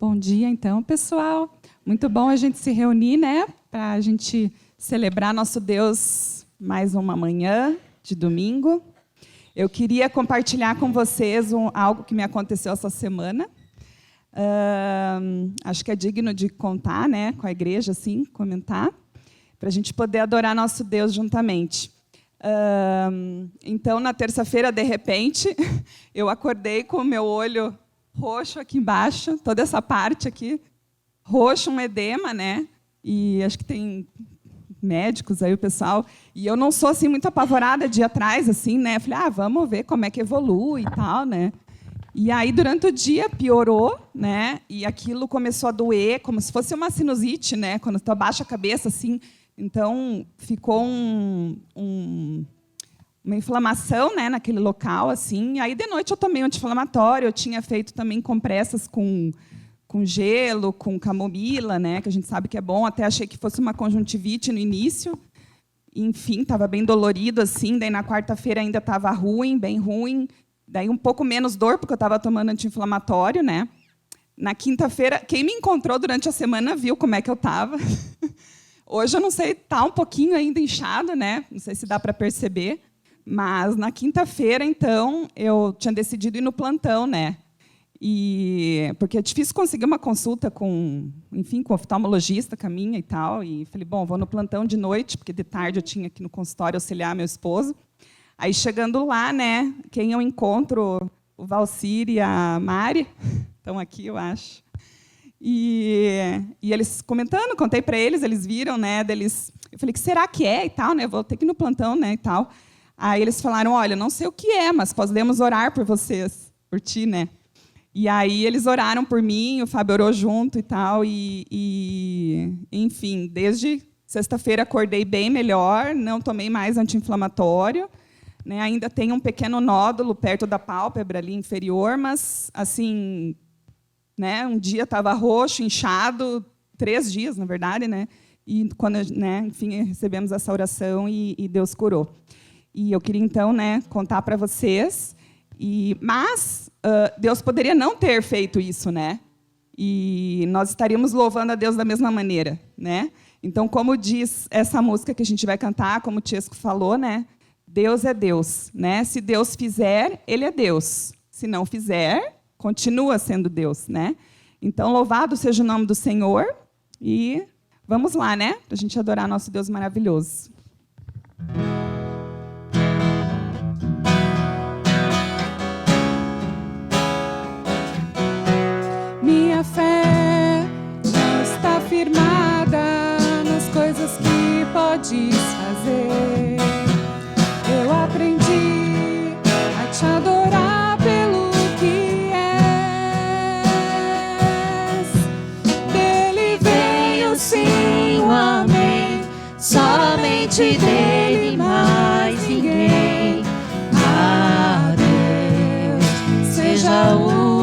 Bom dia, então, pessoal. Muito bom a gente se reunir, né? Para a gente celebrar nosso Deus mais uma manhã de domingo. Eu queria compartilhar com vocês algo que me aconteceu essa semana. Acho que é digno de contar, né? Com a igreja, assim, comentar, para a gente poder adorar nosso Deus juntamente. Então, na terça-feira, de repente, eu acordei com o meu olho roxo aqui embaixo, toda essa parte aqui, roxo, um edema, né? E acho que tem médicos aí, o pessoal. E eu não sou assim muito apavorada de ir atrás, assim, né? Falei, vamos ver como é que evolui e tal, né? E aí, durante o dia, piorou, né? E aquilo começou a doer, como se fosse uma sinusite, né? Quando tu abaixa a cabeça, assim. Então, ficou uma inflamação, né, naquele local, assim. E aí, de noite, eu tomei um anti-inflamatório. Eu tinha feito também compressas com gelo, com camomila, né, que a gente sabe que é bom. Até achei que fosse uma conjuntivite no início. Enfim, estava bem dolorido, assim. Daí, na quarta-feira, ainda estava ruim, bem ruim. Daí, um pouco menos dor, porque eu estava tomando anti-inflamatório, né. Na quinta-feira, quem me encontrou durante a semana viu como é que eu estava. Hoje, eu não sei, está um pouquinho ainda inchado, né. Não sei se dá para perceber. Mas, na quinta-feira, então, eu tinha decidido ir no plantão, né? Porque é difícil conseguir uma consulta com oftalmologista, com a minha e tal. E falei, bom, vou no plantão de noite, porque de tarde eu tinha aqui no consultório auxiliar meu esposo. Aí, chegando lá, né, quem eu encontro, o Valcir e a Mari, estão aqui, eu acho. E eles comentando, contei para eles viram, né? Eu falei, que será que é e tal, né? Vou ter que ir no plantão, né, e tal. Aí eles falaram, olha, não sei o que é, mas podemos orar por vocês, por ti, né? E aí eles oraram por mim, o Fábio orou junto e tal, enfim, desde sexta-feira acordei bem melhor, não tomei mais anti-inflamatório, né? Ainda tenho um pequeno nódulo perto da pálpebra ali inferior, mas assim, né? Um dia estava roxo, inchado, 3 dias, na verdade, né? E quando, né? Enfim, recebemos essa oração e Deus curou. E eu queria, então, né, contar para vocês. Mas Deus poderia não ter feito isso, né? E nós estaríamos louvando a Deus da mesma maneira, né? Então, como diz essa música que a gente vai cantar, como o Tiesco falou, né? Deus é Deus, né? Se Deus fizer, Ele é Deus. Se não fizer, continua sendo Deus, né? Então, louvado seja o nome do Senhor. E vamos lá, né? Para a gente adorar nosso Deus maravilhoso. Minha fé já está firmada nas coisas que podes fazer. Eu aprendi a te adorar pelo que és. Dele veio sim o amém, somente dele mais ninguém. A Deus seja o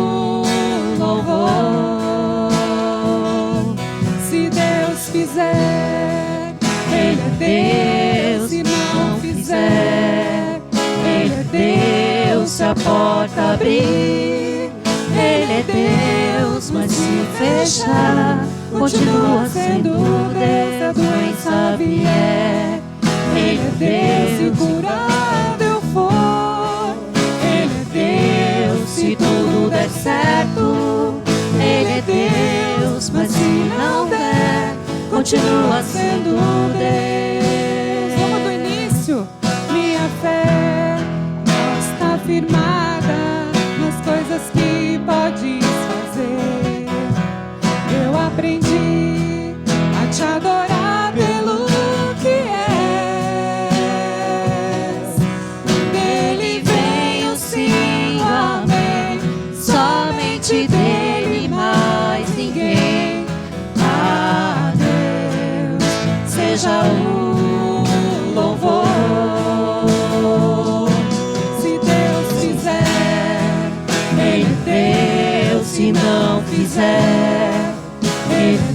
fizer, Ele é Deus. Se não fizer, Ele é Deus. Se a porta abrir, Ele é Deus. Mas se fechar, continua sendo Deus. Se a doença vier, Ele é Deus. Se curado eu for, Ele é Deus. Se tudo der certo, Ele é Deus. Mas se não der, continua sendo Deus. Vamos do início. Minha fé não está firmada nas coisas que podes fazer. Eu aprendi a te adorar pelo que és. Dele veio sim o amém, somente dele mais ninguém. Seja o louvor. Se Deus fizer, Ele é Deus. Se não fizer, Ele é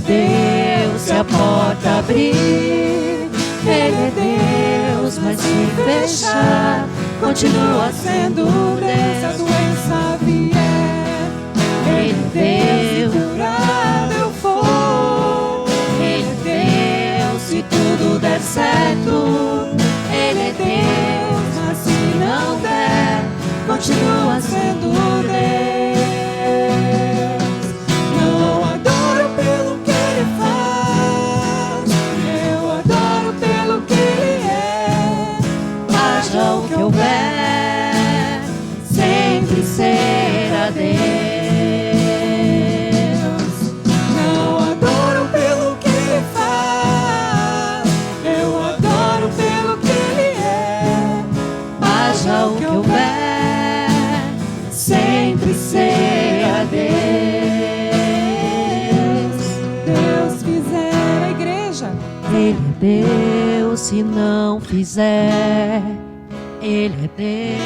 Deus. Se a porta abrir, Ele é Deus. Mas se fechar, continua sendo Deus. Se a doença vier, Ele é Deus. certo. Ele é Deus, mas se não der, continua sendo Deus. Não adoro pelo que Ele faz, eu adoro pelo que Ele é. Haja o que houver, sempre será Deus. Não adoro pelo que Ele faz, eu adoro pelo que Ele é. Haja o que houver, sempre será Deus. Deus fizer a igreja. Ele é Deus, se não fizer, Ele é Deus.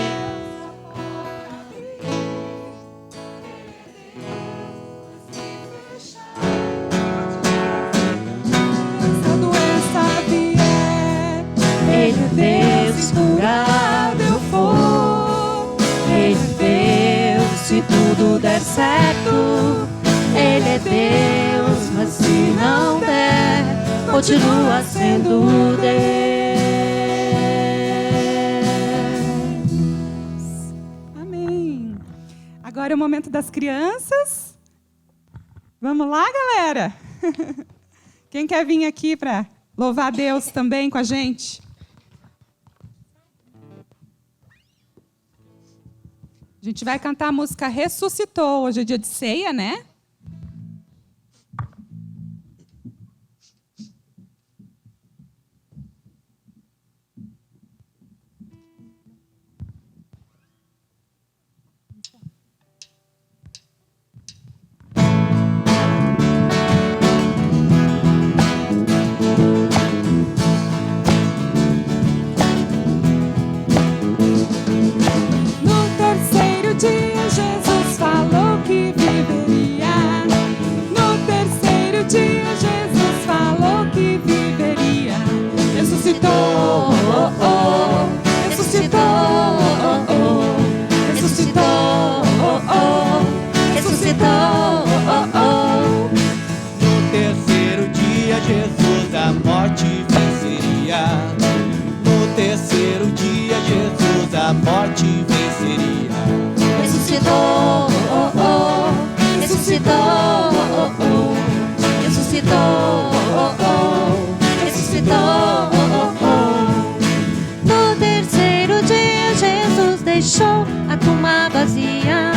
Se a doença vier, Ele é Deus, se curado eu for. Ele é Deus, se tudo der certo. Ele é Deus, mas se não der, continua sendo Deus. Amém. Agora é o momento das crianças. Vamos lá, galera? Quem quer vir aqui para louvar a Deus também com a gente? A gente vai cantar a música Ressuscitou. Hoje é dia de ceia, né? No terceiro dia, Jesus falou que viveria. No terceiro dia, Jesus falou que viveria. Ressuscitou, oh, oh. Ressuscitou, oh, oh. Ressuscitou, oh, oh. Ressuscitou, oh, oh. No terceiro dia, Jesus a morte venceria. No terceiro dia, Jesus a morte venceria. Ressuscitou, oh, oh. Ressuscitou, oh, oh. Ressuscitou, oh, oh. Ressuscitou, oh, oh. No terceiro dia, Jesus deixou a tumba vazia.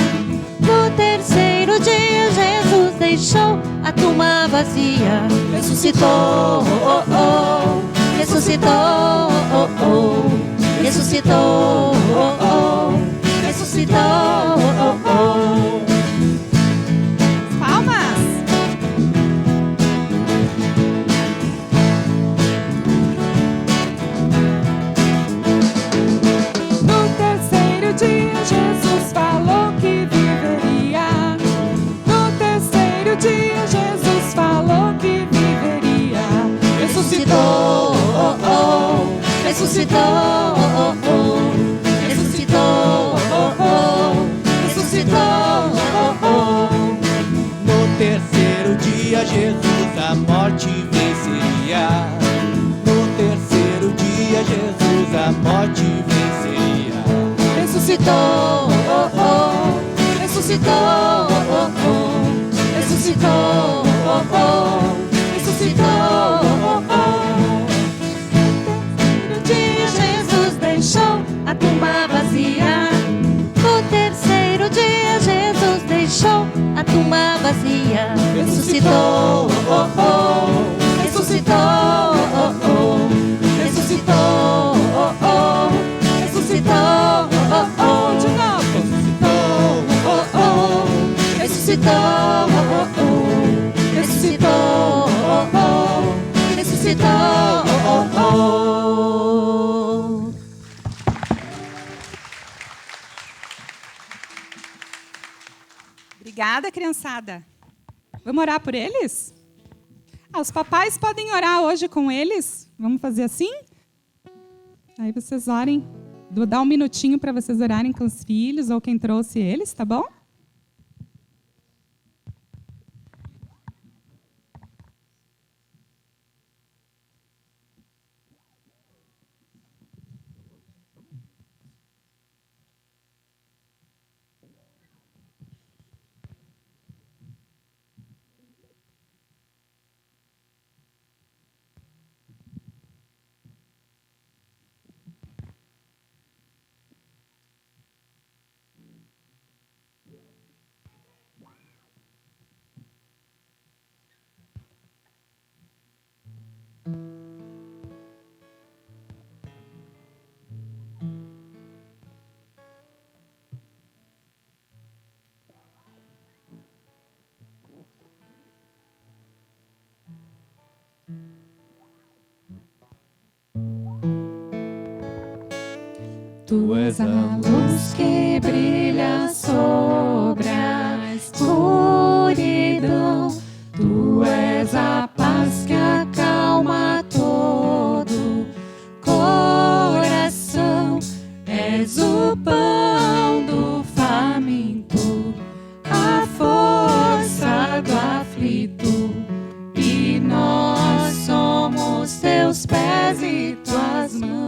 No terceiro dia, Jesus deixou a tumba vazia. Ressuscitou, oh, oh. Ressuscitou, oh, oh. Ressuscitou, oh, oh. Ressuscitou, oh, oh. Palmas. No terceiro dia, Jesus falou que viveria. No terceiro dia, Jesus falou que viveria. Ressuscitou, oh, oh. Ressuscitou, oh, oh. Ressuscitou, oh, oh. Ressuscitou, oh, oh. No terceiro dia, Jesus a morte venceria. No terceiro dia, Jesus a morte venceria. Ressuscitou, oh, oh. Ressuscitou, oh, oh. Ressuscitou, oh, oh. Ressuscitou, oh, oh. No terceiro dia, Jesus deixou a tumba vazia. No terceiro dia, Jesus deixou a tumba vazia. Ressuscitou, oh, oh. Ressuscitou, oh, oh. Ressuscitou, oh, oh. Ressuscitou, oh, oh. De novo. Oh, oh. Ressuscitou, oh, oh. Ressuscitou, oh, oh. Ressuscitou, oh, oh. Obrigada, criançada. Vamos orar por eles? Os papais podem orar hoje com eles? Vamos fazer assim? Aí vocês orem. Vou dar um minutinho para vocês orarem com os filhos ou quem trouxe eles, tá bom? Tu és a luz que brilha sobre a escuridão. Tu és a paz que acalma todo coração. És o pão do faminto, a força do aflito. E nós somos teus pés e tuas mãos.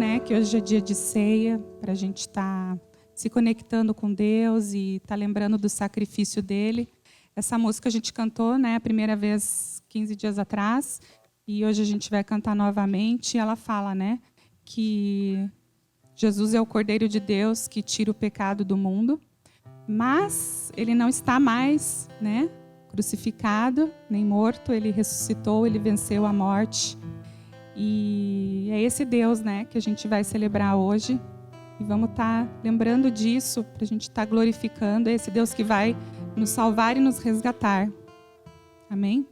né, que hoje é dia de ceia, para a gente estar se conectando com Deus e estar lembrando do sacrifício dele. Essa música a gente cantou, né, a primeira vez 15 dias atrás, e hoje a gente vai cantar novamente. E ela fala, né, que Jesus é o Cordeiro de Deus que tira o pecado do mundo, mas ele não está mais, né, crucificado, nem morto, ele ressuscitou, ele venceu a morte. E é esse Deus, né, que a gente vai celebrar hoje. E vamos estar lembrando disso, para a gente estar glorificando esse Deus que vai nos salvar e nos resgatar. Amém?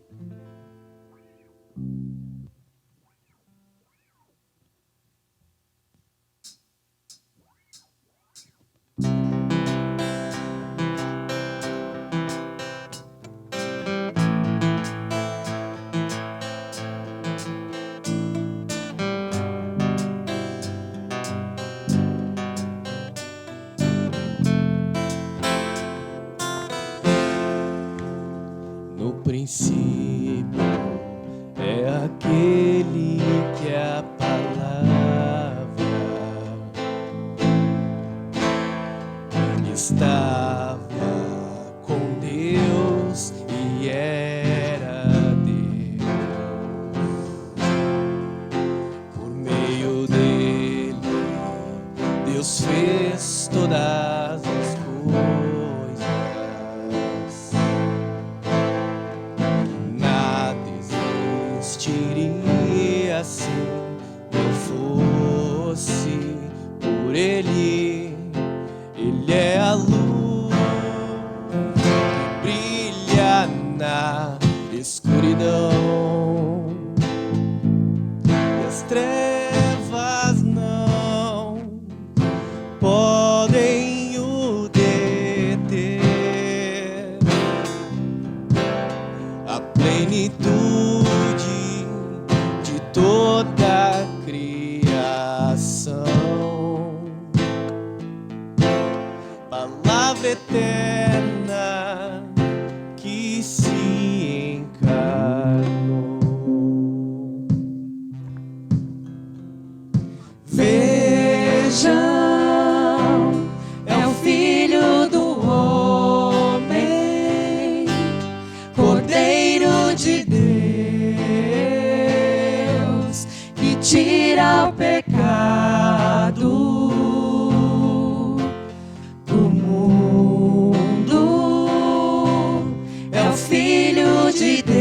No princípio é aquele que é a palavra. Ele estava com Deus e era Deus. Por meio dele, Deus fez todas as coisas. Nada existiria se não fosse por ele. Ele é a luz que brilha na escuridão, e as trevas não podem o deter. A plenitude de toda a criação, palavra eterna que se encarnou. Vejam, é o Filho do Homem, Cordeiro de Deus, que tira o pecado do mundo. É o Filho de Deus,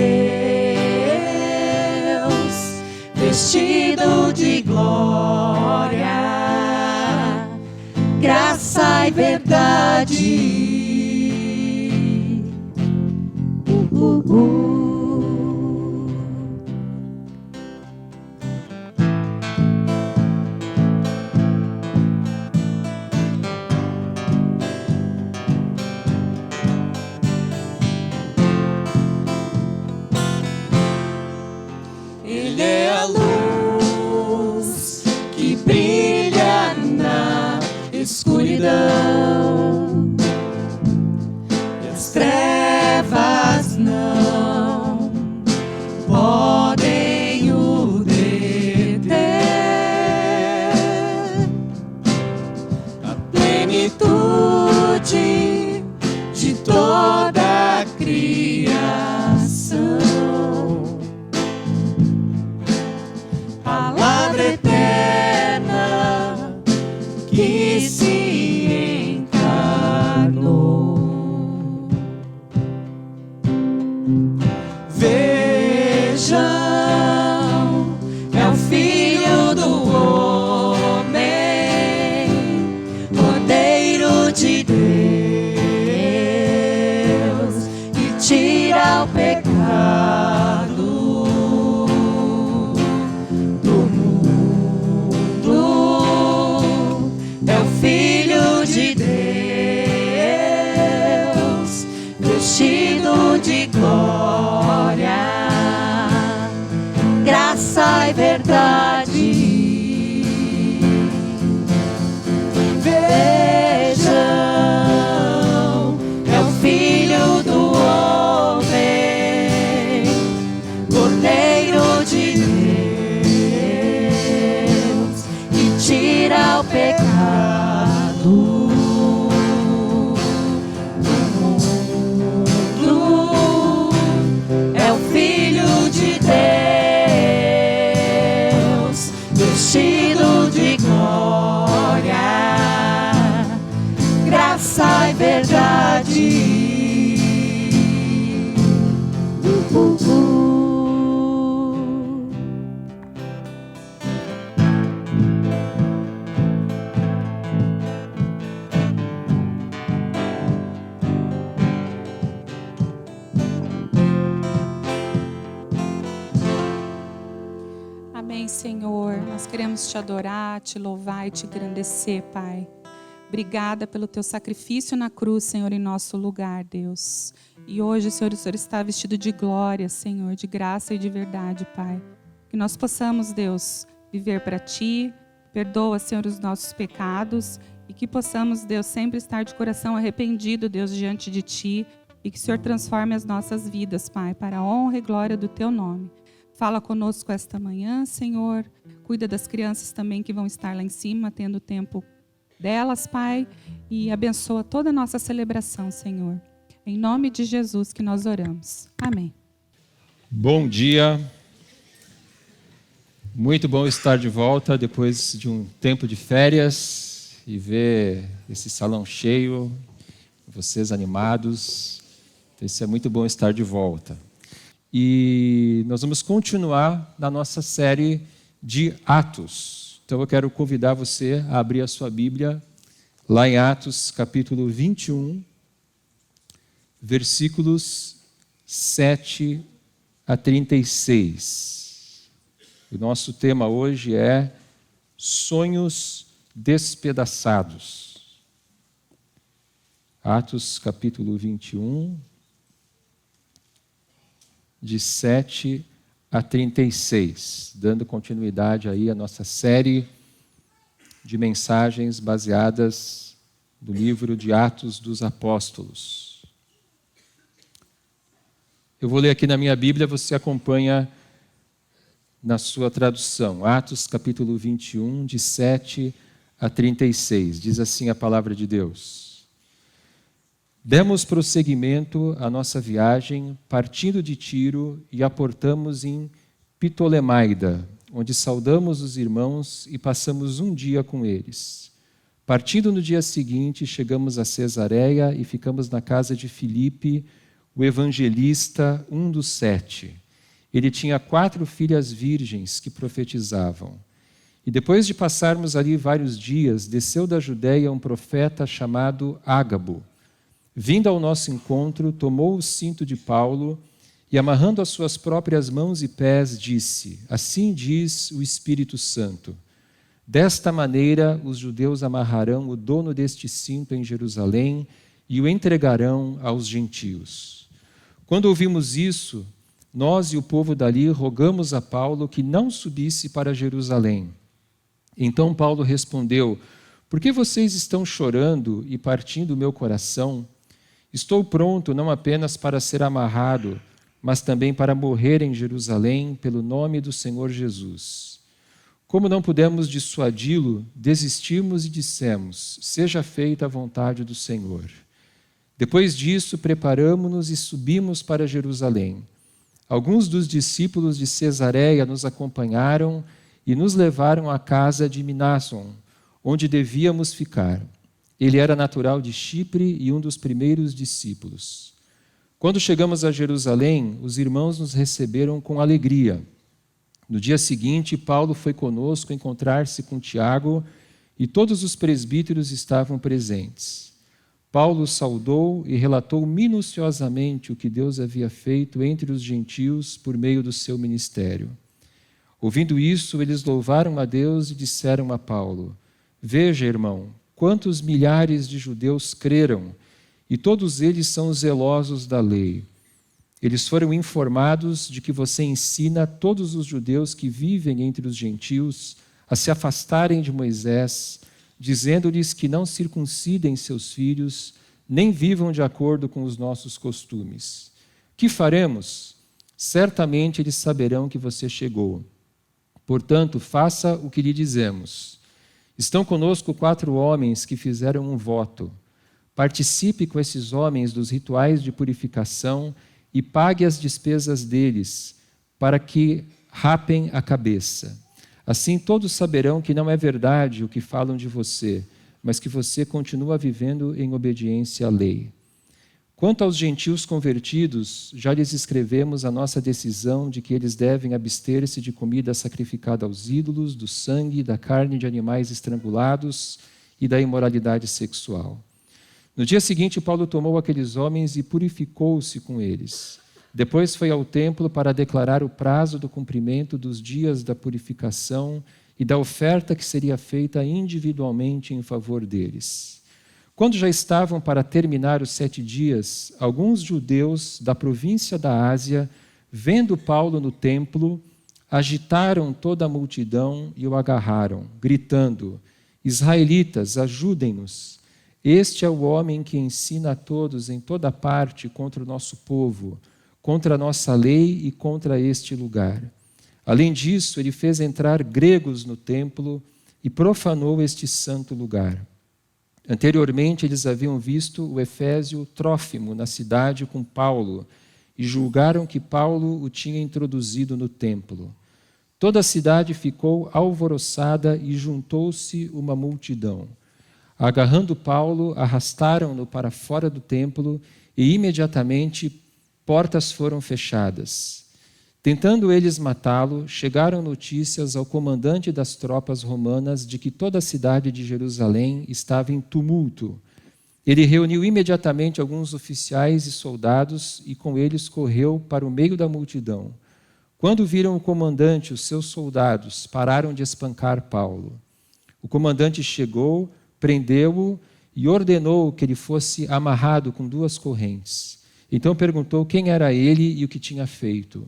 vestido de glória, graça e verdade. Ele é a luz que brilha na escuridão, e as trevas não podem o deter. A plenitude de toda a criação, palavra eterna que se encarnou. Vejam, é o Filho do Homem, Cordeiro de Deus, que tira o pecado do mundo. É o Filho de Deus, vestido de glória, graça e verdade. Vejam, é o Filho do Homem, Cordeiro de Deus, que Senhor. Nós queremos te adorar, te louvar e te engrandecer, Pai. Obrigada pelo teu sacrifício na cruz, Senhor, em nosso lugar, Deus. E hoje, Senhor, o Senhor está vestido de glória, Senhor, de graça e de verdade, Pai. Que nós possamos, Deus, viver para Ti. Perdoa, Senhor, os nossos pecados. E que possamos, Deus, sempre estar de coração arrependido, Deus, diante de Ti. E que o Senhor transforme as nossas vidas, Pai, para a honra e glória do Teu nome. Fala conosco esta manhã, Senhor. Cuida das crianças também que vão estar lá em cima, tendo tempo delas, Pai, e abençoa toda a nossa celebração, Senhor. Em nome de Jesus que nós oramos. Amém. Bom dia. Muito bom estar de volta depois de um tempo de férias e ver esse salão cheio, vocês animados. Isso é muito bom estar de volta. E nós vamos continuar na nossa série de Atos. Então eu quero convidar você a abrir a sua Bíblia lá em Atos, capítulo 21, versículos 7 a 36. O nosso tema hoje é sonhos despedaçados. Atos, capítulo 21, de 7 a 36, dando continuidade aí à nossa série de mensagens baseadas no livro de Atos dos Apóstolos. Eu vou ler aqui na minha Bíblia, você acompanha na sua tradução. Atos capítulo 21, de 7 a 36. Diz assim a palavra de Deus. Demos prosseguimento à nossa viagem, partindo de Tiro, e aportamos em Ptolemaida, onde saudamos os irmãos e passamos um dia com eles. Partindo no dia seguinte, chegamos a Cesareia e ficamos na casa de Filipe, o evangelista, um dos 7. Ele tinha 4 filhas virgens que profetizavam. E depois de passarmos ali vários dias, desceu da Judeia um profeta chamado Ágabo. Vindo ao nosso encontro, tomou o cinto de Paulo e, amarrando as suas próprias mãos e pés, disse: Assim diz o Espírito Santo. Desta maneira, os judeus amarrarão o dono deste cinto em Jerusalém e o entregarão aos gentios. Quando ouvimos isso, nós e o povo dali rogamos a Paulo que não subisse para Jerusalém. Então Paulo respondeu: Por que vocês estão chorando e partindo o meu coração? Estou pronto não apenas para ser amarrado, mas também para morrer em Jerusalém pelo nome do Senhor Jesus. Como não pudemos dissuadi-lo, desistimos e dissemos: Seja feita a vontade do Senhor. Depois disso, preparamo-nos e subimos para Jerusalém. Alguns dos discípulos de Cesareia nos acompanharam e nos levaram à casa de Mnason, onde devíamos ficar. Ele era natural de Chipre e um dos primeiros discípulos. Quando chegamos a Jerusalém, os irmãos nos receberam com alegria. No dia seguinte, Paulo foi conosco encontrar-se com Tiago e todos os presbíteros estavam presentes. Paulo saudou e relatou minuciosamente o que Deus havia feito entre os gentios por meio do seu ministério. Ouvindo isso, eles louvaram a Deus e disseram a Paulo: Veja, irmão, quantos milhares de judeus creram, e todos eles são zelosos da lei. Eles foram informados de que você ensina todos os judeus que vivem entre os gentios a se afastarem de Moisés, dizendo-lhes que não circuncidem seus filhos, nem vivam de acordo com os nossos costumes. Que faremos? Certamente eles saberão que você chegou. Portanto, faça o que lhe dizemos. Estão conosco 4 homens que fizeram um voto. Participe com esses homens dos rituais de purificação e pague as despesas deles, para que rapem a cabeça. Assim todos saberão que não é verdade o que falam de você, mas que você continua vivendo em obediência à lei. Quanto aos gentios convertidos, já lhes escrevemos a nossa decisão de que eles devem abster-se de comida sacrificada aos ídolos, do sangue, da carne de animais estrangulados e da imoralidade sexual. No dia seguinte, Paulo tomou aqueles homens e purificou-se com eles. Depois foi ao templo para declarar o prazo do cumprimento dos dias da purificação e da oferta que seria feita individualmente em favor deles. Quando já estavam para terminar os 7 dias, alguns judeus da província da Ásia, vendo Paulo no templo, agitaram toda a multidão e o agarraram, gritando: Israelitas, ajudem-nos! Este é o homem que ensina a todos em toda parte contra o nosso povo, contra a nossa lei e contra este lugar. Além disso, ele fez entrar gregos no templo e profanou este santo lugar. Anteriormente, eles haviam visto o efésio Trófimo na cidade com Paulo e julgaram que Paulo o tinha introduzido no templo. Toda a cidade ficou alvoroçada e juntou-se uma multidão. Agarrando Paulo, arrastaram-no para fora do templo e imediatamente portas foram fechadas. Tentando eles matá-lo, chegaram notícias ao comandante das tropas romanas de que toda a cidade de Jerusalém estava em tumulto. Ele reuniu imediatamente alguns oficiais e soldados e com eles correu para o meio da multidão. Quando viram o comandante e os seus soldados, pararam de espancar Paulo. O comandante chegou, prendeu-o e ordenou que ele fosse amarrado com 2 correntes. Então perguntou quem era ele e o que tinha feito.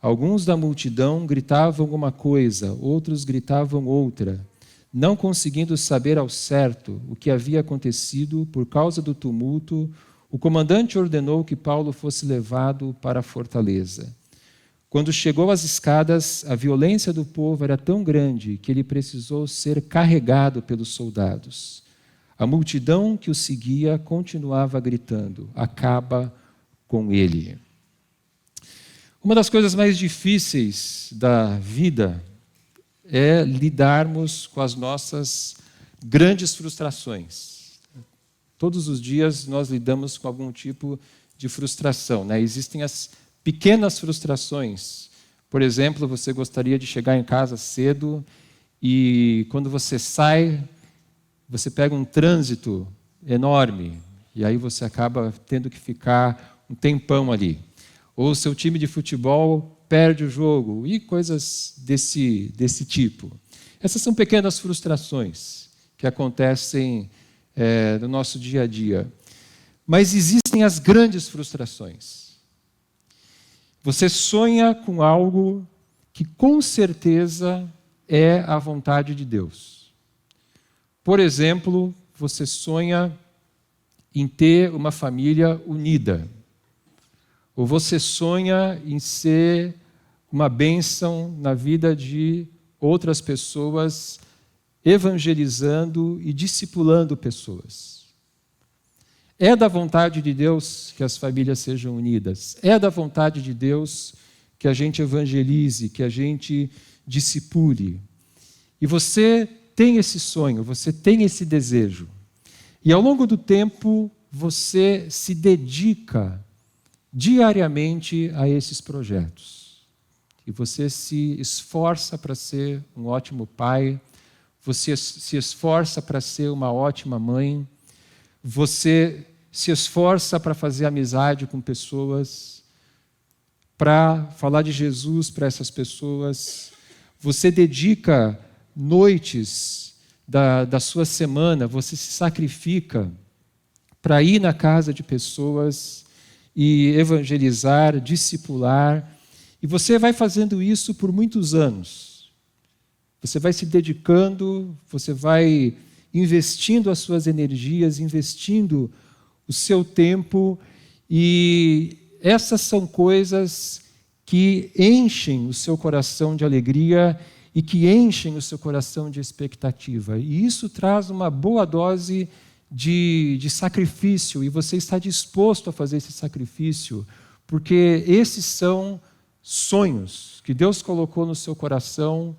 Alguns da multidão gritavam uma coisa, outros gritavam outra. Não conseguindo saber ao certo o que havia acontecido por causa do tumulto, o comandante ordenou que Paulo fosse levado para a fortaleza. Quando chegou às escadas, a violência do povo era tão grande que ele precisou ser carregado pelos soldados. A multidão que o seguia continuava gritando: acaba com ele. Uma das coisas mais difíceis da vida é lidarmos com as nossas grandes frustrações. Todos os dias nós lidamos com algum tipo de frustração, né? Existem as pequenas frustrações. Por exemplo, você gostaria de chegar em casa cedo e quando você sai, você pega um trânsito enorme e aí você acaba tendo que ficar um tempão ali. Ou o seu time de futebol perde o jogo e coisas desse tipo. Essas são pequenas frustrações que acontecem no nosso dia a dia. Mas existem as grandes frustrações. Você sonha com algo que com certeza é a vontade de Deus. Por exemplo, você sonha em ter uma família unida. Ou você sonha em ser uma bênção na vida de outras pessoas, evangelizando e discipulando pessoas. É da vontade de Deus que as famílias sejam unidas. É da vontade de Deus que a gente evangelize, que a gente discipule. E você tem esse sonho, você tem esse desejo. E ao longo do tempo, você se dedica diariamente a esses projetos. E você se esforça para ser um ótimo pai, você se esforça para ser uma ótima mãe, você se esforça para fazer amizade com pessoas, para falar de Jesus para essas pessoas. Você dedica noites da sua semana, você se sacrifica para ir na casa de pessoas e evangelizar, discipular. E você vai fazendo isso por muitos anos. Você vai se dedicando, você vai investindo as suas energias, investindo o seu tempo, e essas são coisas que enchem o seu coração de alegria e que enchem o seu coração de expectativa. E isso traz uma boa dose de sacrifício, e você está disposto a fazer esse sacrifício, porque esses são sonhos que Deus colocou no seu coração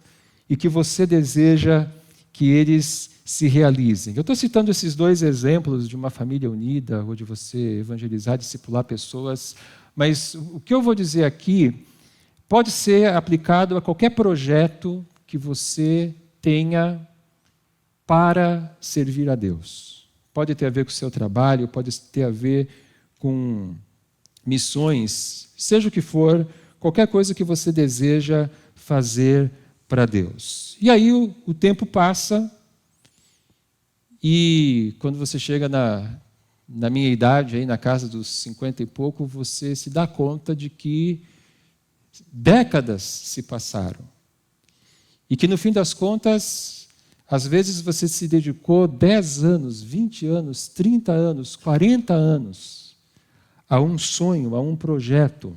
e que você deseja que eles se realizem. Eu estou citando esses 2 exemplos de uma família unida, ou de você evangelizar, discipular pessoas, mas o que eu vou dizer aqui pode ser aplicado a qualquer projeto que você tenha para servir a Deus. Pode ter a ver com o seu trabalho, pode ter a ver com missões, seja o que for, qualquer coisa que você deseja fazer para Deus. E aí o tempo passa e quando você chega na minha idade, aí na casa dos 50 e pouco, você se dá conta de que décadas se passaram. E que no fim das contas, às vezes você se dedicou 10 anos, 20 anos, 30 anos, 40 anos a um sonho, a um projeto.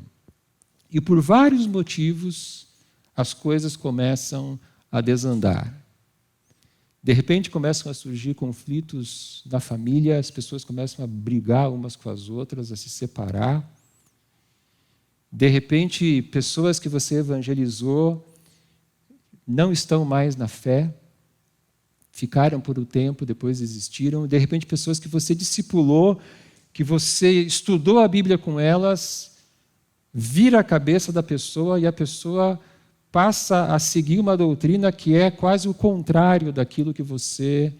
E por vários motivos, as coisas começam a desandar. De repente começam a surgir conflitos na família, as pessoas começam a brigar umas com as outras, a se separar. De repente, pessoas que você evangelizou não estão mais na fé, ficaram por um tempo, depois desistiram. De repente, pessoas que você discipulou, que você estudou a Bíblia com elas, vira a cabeça da pessoa e a pessoa passa a seguir uma doutrina que é quase o contrário daquilo que você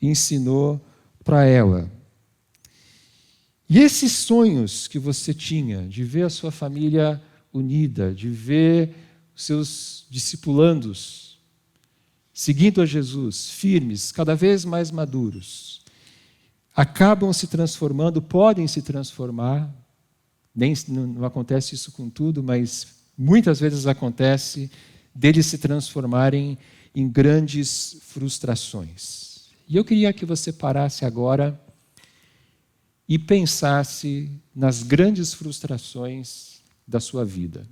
ensinou para ela. E esses sonhos que você tinha de ver a sua família unida, de ver os seus discipulandos seguindo a Jesus, firmes, cada vez mais maduros, acabam se transformando, podem se transformar, não acontece isso com tudo, mas muitas vezes acontece deles se transformarem em grandes frustrações. E eu queria que você parasse agora e pensasse nas grandes frustrações da sua vida.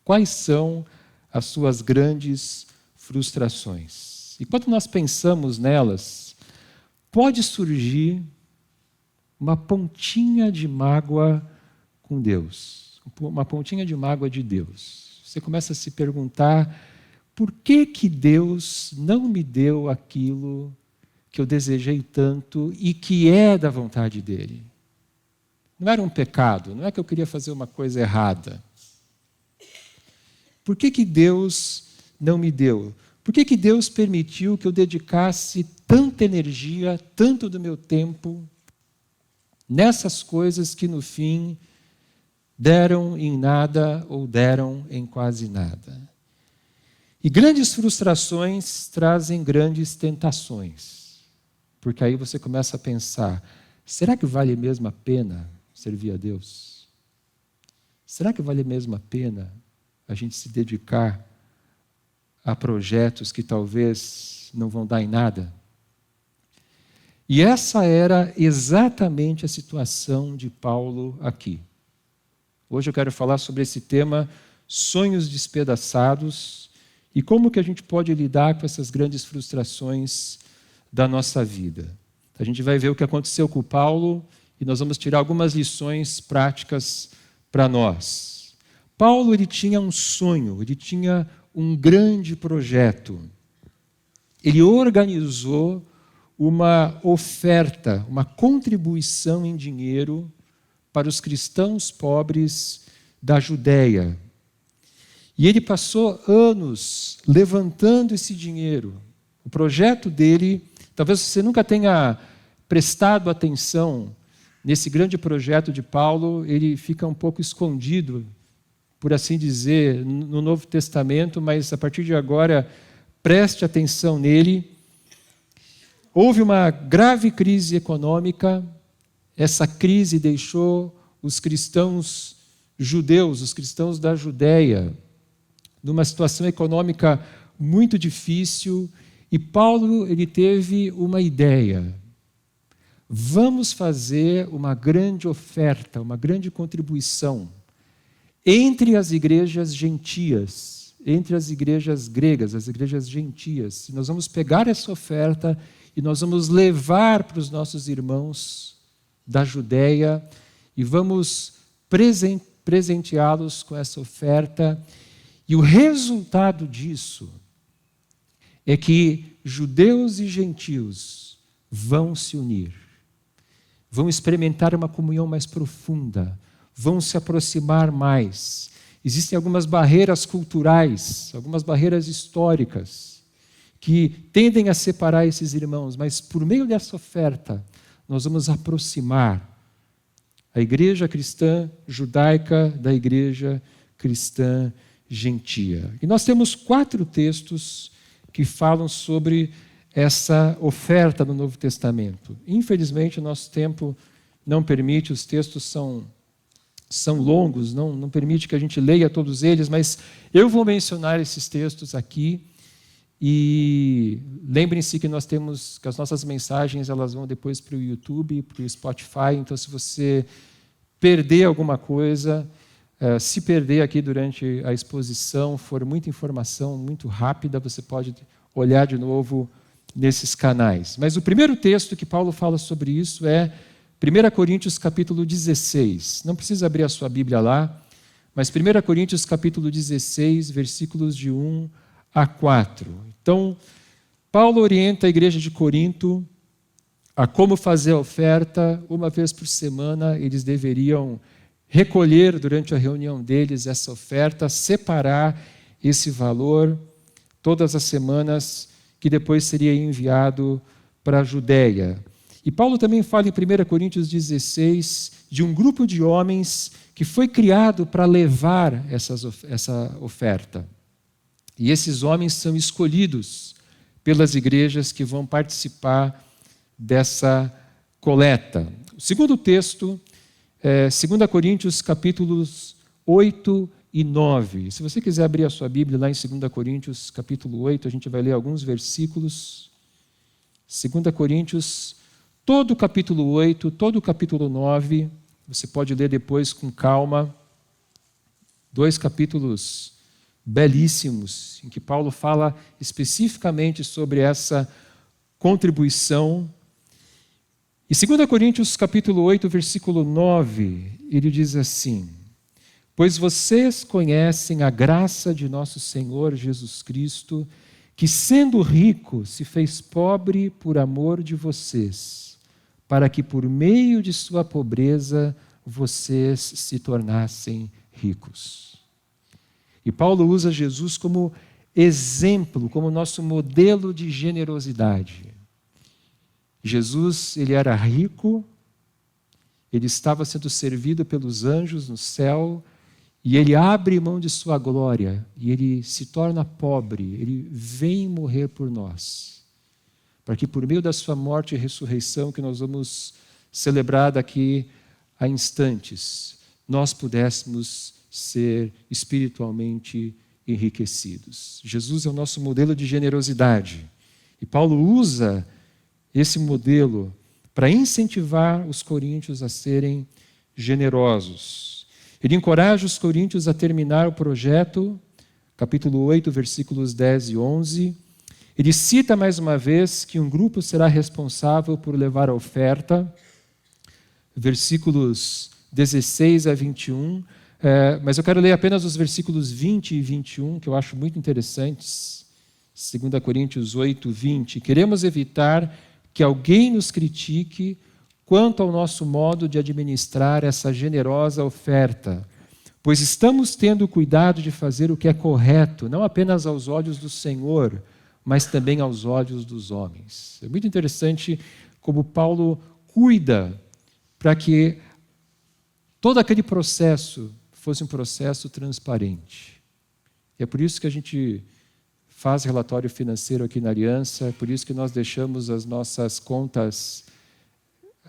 Quais são as suas grandes frustrações? E quando nós pensamos nelas, pode surgir uma pontinha de mágoa com Deus, uma pontinha de mágoa de Deus. Você começa a se perguntar, por que Deus não me deu aquilo que eu desejei tanto e que é da vontade dele? Não era um pecado, não é que eu queria fazer uma coisa errada. Por que Deus não me deu? Por que Deus permitiu que eu dedicasse tanta energia, tanto do meu tempo, nessas coisas que no fim deram em nada ou deram em quase nada? E grandes frustrações trazem grandes tentações, porque aí você começa a pensar, será que vale mesmo a pena servir a Deus? Será que vale mesmo a pena a gente se dedicar a projetos que talvez não vão dar em nada? E essa era exatamente a situação de Paulo aqui. Hoje eu quero falar sobre esse tema, sonhos despedaçados, e como que a gente pode lidar com essas grandes frustrações da nossa vida. A gente vai ver o que aconteceu com Paulo e nós vamos tirar algumas lições práticas para nós. Paulo, ele tinha um sonho, ele tinha um grande projeto. Ele organizou uma oferta, uma contribuição em dinheiro para os cristãos pobres da Judéia. E ele passou anos levantando esse dinheiro. O projeto dele, talvez você nunca tenha prestado atenção nesse grande projeto de Paulo, ele fica um pouco escondido, por assim dizer, no Novo Testamento, mas a partir de agora, preste atenção nele. Houve uma grave crise econômica, essa crise deixou os cristãos judeus, os cristãos da Judéia, numa situação econômica muito difícil, e Paulo ele teve uma ideia. Vamos fazer uma grande oferta, uma grande contribuição entre as igrejas gentias, entre as igrejas gregas, as igrejas gentias. Nós vamos pegar essa oferta e nós vamos levar para os nossos irmãos da Judéia e vamos presenteá-los com essa oferta. E o resultado disso é que judeus e gentios vão se unir, vão experimentar uma comunhão mais profunda, vão se aproximar mais. Existem algumas barreiras culturais, algumas barreiras históricas, que tendem a separar esses irmãos, mas por meio dessa oferta, nós vamos aproximar A igreja cristã judaica da igreja cristã gentia. E nós temos 4 textos que falam sobre essa oferta no Novo Testamento. Infelizmente, o nosso tempo não permite, os textos são longos, não permite que a gente leia todos eles, mas eu vou mencionar esses textos aqui. E lembrem-se que nós temos, que as nossas mensagens elas vão depois para o YouTube, para o Spotify, então se você perder alguma coisa, se perder aqui durante a exposição, for muita informação, muito rápida, você pode olhar de novo nesses canais. Mas o primeiro texto que Paulo fala sobre isso é 1 Coríntios capítulo 16. Não precisa abrir a sua Bíblia lá, mas 1 Coríntios capítulo 16, versículos de 1 a 4. Então, Paulo orienta a igreja de Corinto a como fazer a oferta. Uma vez por semana, eles deveriam recolher durante a reunião deles essa oferta, separar esse valor todas as semanas, que depois seria enviado para a Judéia. E Paulo também fala em 1 Coríntios 16 de um grupo de homens que foi criado para levar essa oferta. E esses homens são escolhidos pelas igrejas que vão participar dessa coleta. O segundo texto é 2 Coríntios capítulos 8 e 9. Se você quiser abrir a sua Bíblia lá em 2 Coríntios capítulo 8, a gente vai ler alguns versículos. 2 Coríntios, todo o capítulo 8, todo o capítulo 9, você pode ler depois com calma. 2 capítulos belíssimos, em que Paulo fala especificamente sobre essa contribuição. E 2 Coríntios capítulo 8, versículo 9, ele diz assim: pois vocês conhecem a graça de nosso Senhor Jesus Cristo, que sendo rico se fez pobre por amor de vocês, para que por meio de sua pobreza vocês se tornassem ricos. E Paulo usa Jesus como exemplo, como nosso modelo de generosidade. Jesus, ele era rico, ele estava sendo servido pelos anjos no céu, e ele abre mão de sua glória, e ele se torna pobre, ele vem morrer por nós, para que por meio da sua morte e ressurreição, que nós vamos celebrar daqui a instantes, nós pudéssemos ser espiritualmente enriquecidos. Jesus é o nosso modelo de generosidade. E Paulo usa esse modelo para incentivar os coríntios a serem generosos. Ele encoraja os coríntios a terminar o projeto, capítulo 8, versículos 10 e 11. Ele cita mais uma vez que um grupo será responsável por levar a oferta, versículos 16 a 21. Mas eu quero ler apenas os versículos 20 e 21, que eu acho muito interessantes. 2 Coríntios 8, 20. Queremos evitar que alguém nos critique quanto ao nosso modo de administrar essa generosa oferta, pois estamos tendo cuidado de fazer o que é correto, não apenas aos olhos do Senhor, mas também aos olhos dos homens. É muito interessante como Paulo cuida para que todo aquele processo fosse um processo transparente. E é por isso que a gente faz relatório financeiro aqui na Aliança, é por isso que nós deixamos as nossas contas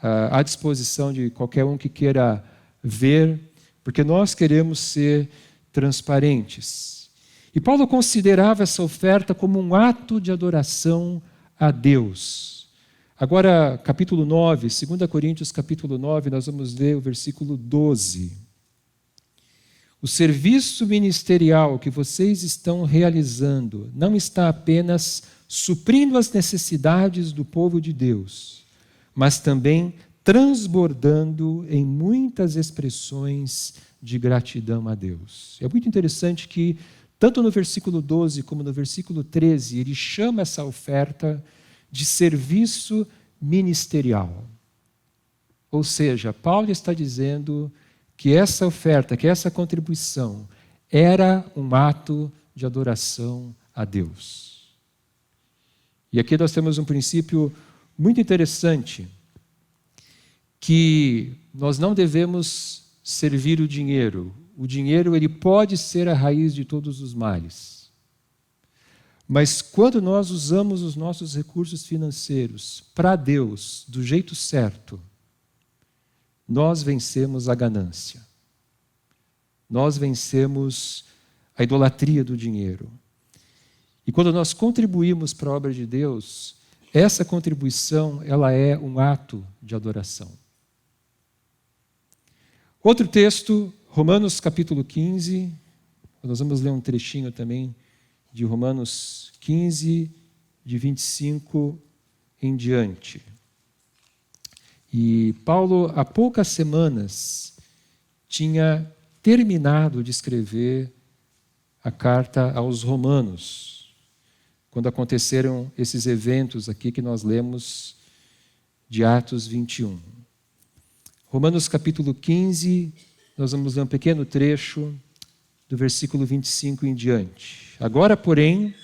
à disposição de qualquer um que queira ver, porque nós queremos ser transparentes. E Paulo considerava essa oferta como um ato de adoração a Deus. Agora, capítulo 9, 2 Coríntios capítulo 9, nós vamos ler o versículo 12. O serviço ministerial que vocês estão realizando não está apenas suprindo as necessidades do povo de Deus, mas também transbordando em muitas expressões de gratidão a Deus. É muito interessante que, tanto no versículo 12 como no versículo 13, ele chama essa oferta de serviço ministerial. Ou seja, Paulo está dizendo que essa oferta, que essa contribuição era um ato de adoração a Deus. E aqui nós temos um princípio muito interessante, que nós não devemos servir o dinheiro. O dinheiro, ele pode ser a raiz de todos os males. Mas quando nós usamos os nossos recursos financeiros para Deus, do jeito certo, nós vencemos a ganância. Nós vencemos a idolatria do dinheiro. E quando nós contribuímos para a obra de Deus, essa contribuição, ela é um ato de adoração. Outro texto, Romanos capítulo 15, nós vamos ler um trechinho também de Romanos 15, de 25 em diante. E Paulo, há poucas semanas, tinha terminado de escrever a carta aos Romanos, quando aconteceram esses eventos aqui que nós lemos de Atos 21. Romanos capítulo 15, nós vamos ler um pequeno trecho do versículo 25 em diante. Agora, porém,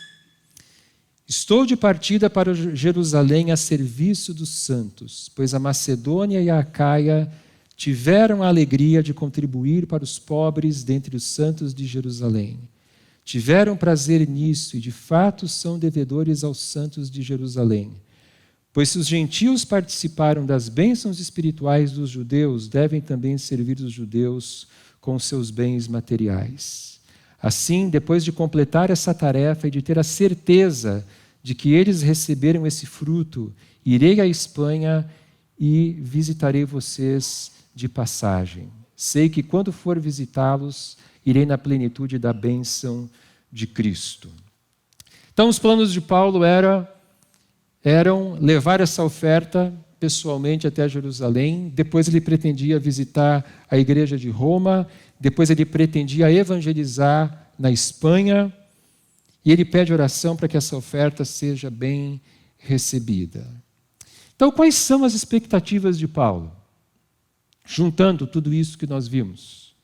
estou de partida para Jerusalém a serviço dos santos, pois a Macedônia e a Acaia tiveram a alegria de contribuir para os pobres dentre os santos de Jerusalém. Tiveram prazer nisso e, de fato, são devedores aos santos de Jerusalém. Pois se os gentios participaram das bênçãos espirituais dos judeus, devem também servir os judeus com seus bens materiais. Assim, depois de completar essa tarefa e de ter a certeza de que eles receberam esse fruto, irei à Espanha e visitarei vocês de passagem. Sei que quando for visitá-los, irei na plenitude da bênção de Cristo. Então, os planos de Paulo eram levar essa oferta pessoalmente até Jerusalém, depois ele pretendia visitar a igreja de Roma, depois ele pretendia evangelizar na Espanha, e ele pede oração para que essa oferta seja bem recebida. Então, quais são as expectativas de Paulo? Juntando tudo isso que nós vimos.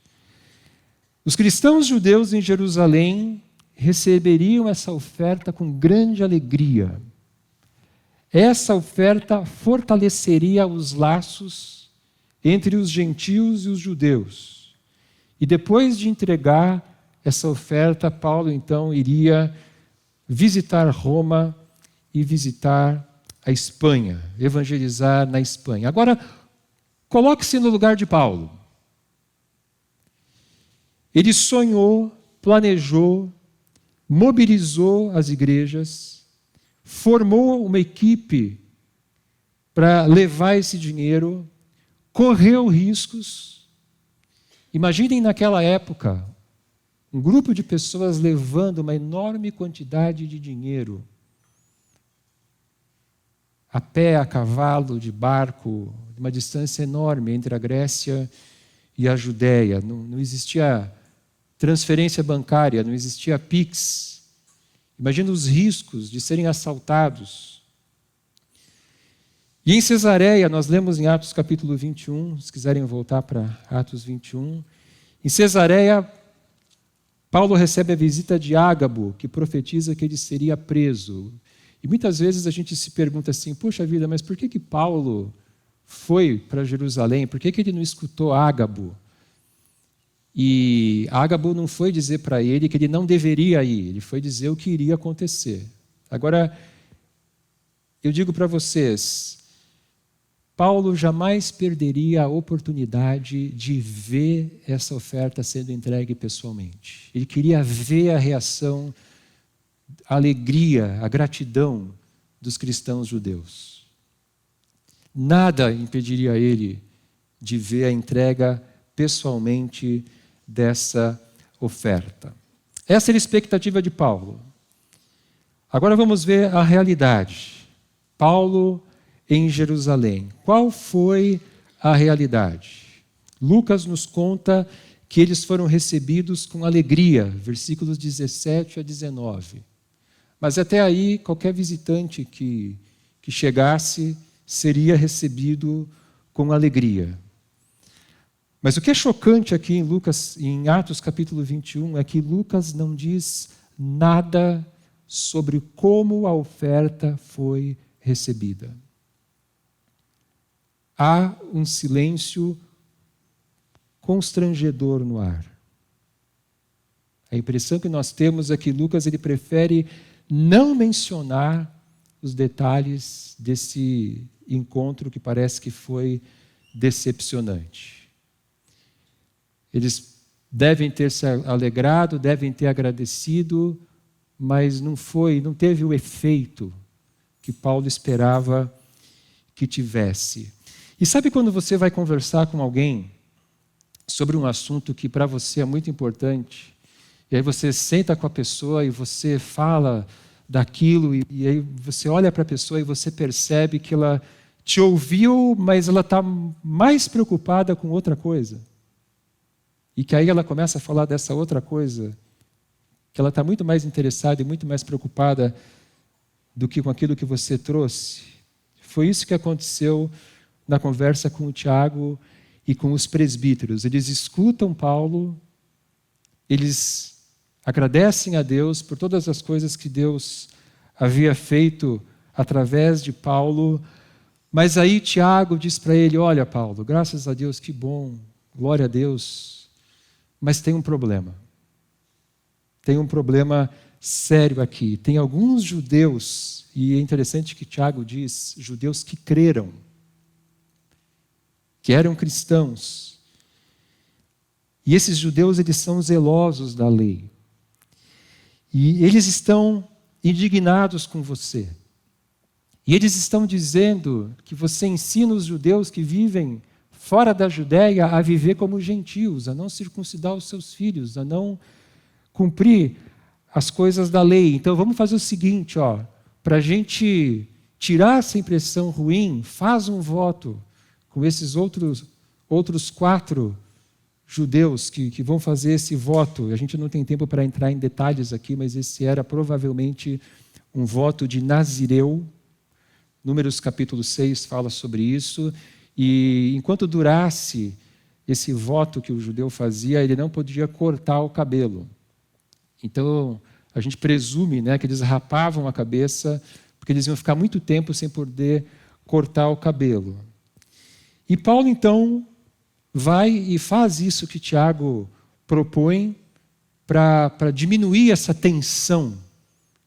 Os cristãos judeus em Jerusalém receberiam essa oferta com grande alegria. Essa oferta fortaleceria os laços entre os gentios e os judeus. E depois de entregar essa oferta, Paulo então iria visitar Roma e visitar a Espanha, evangelizar na Espanha. Agora, coloque-se no lugar de Paulo. Ele sonhou, planejou, mobilizou as igrejas, formou uma equipe para levar esse dinheiro, correu riscos. Imaginem naquela época, um grupo de pessoas levando uma enorme quantidade de dinheiro, a pé, a cavalo, de barco, uma distância enorme entre a Grécia e a Judéia. Não existia transferência bancária, não existia Pix. Imagina os riscos de serem assaltados. E em Cesareia, nós lemos em Atos capítulo 21, se quiserem voltar para Atos 21, em Cesareia, Paulo recebe a visita de Ágabo, que profetiza que ele seria preso. E muitas vezes a gente se pergunta assim, poxa vida, mas por que Paulo foi para Jerusalém? Por que ele não escutou Ágabo? E Ágabo não foi dizer para ele que ele não deveria ir, ele foi dizer o que iria acontecer. Agora, eu digo para vocês, Paulo jamais perderia a oportunidade de ver essa oferta sendo entregue pessoalmente. Ele queria ver a reação, a alegria, a gratidão dos cristãos judeus. Nada impediria ele de ver a entrega pessoalmente dessa oferta. Essa era a expectativa de Paulo. Agora vamos ver a realidade. Paulo em Jerusalém. Qual foi a realidade? Lucas nos conta que eles foram recebidos com alegria, versículos 17 a 19. Mas até aí, qualquer visitante que chegasse seria recebido com alegria. Mas o que é chocante aqui em Atos capítulo 21 é que Lucas não diz nada sobre como a oferta foi recebida. há um silêncio constrangedor no ar. A impressão que nós temos é que Lucas ele prefere não mencionar os detalhes desse encontro que parece que foi decepcionante. Eles devem ter se alegrado, devem ter agradecido, mas não teve o efeito que Paulo esperava que tivesse. E sabe quando você vai conversar com alguém sobre um assunto que para você é muito importante, e aí você senta com a pessoa e você fala daquilo, e aí você olha para a pessoa e você percebe que ela te ouviu, mas ela está mais preocupada com outra coisa. E que aí ela começa a falar dessa outra coisa, que ela está muito mais interessada e muito mais preocupada do que com aquilo que você trouxe. Foi isso que aconteceu na conversa com o Tiago e com os presbíteros. Eles escutam Paulo, eles agradecem a Deus por todas as coisas que Deus havia feito através de Paulo, mas aí Tiago diz para ele: olha, Paulo, graças a Deus, que bom, glória a Deus, mas tem um problema. Tem um problema sério aqui. Tem alguns judeus, e é interessante que Tiago diz, judeus que creram, que eram cristãos. E esses judeus, eles são zelosos da lei. E eles estão indignados com você. E eles estão dizendo que você ensina os judeus que vivem fora da Judéia a viver como gentios, a não circuncidar os seus filhos, a não cumprir as coisas da lei. Então vamos fazer o seguinte, para a gente tirar essa impressão ruim, faz um voto com esses outros 4 judeus que vão fazer esse voto. A gente não tem tempo para entrar em detalhes aqui, mas esse era provavelmente um voto de Nazireu. Números capítulo 6 fala sobre isso. E enquanto durasse esse voto que o judeu fazia, ele não podia cortar o cabelo. Então, a gente presume, que eles rapavam a cabeça, porque eles iam ficar muito tempo sem poder cortar o cabelo. E Paulo, então, vai e faz isso que Tiago propõe para diminuir essa tensão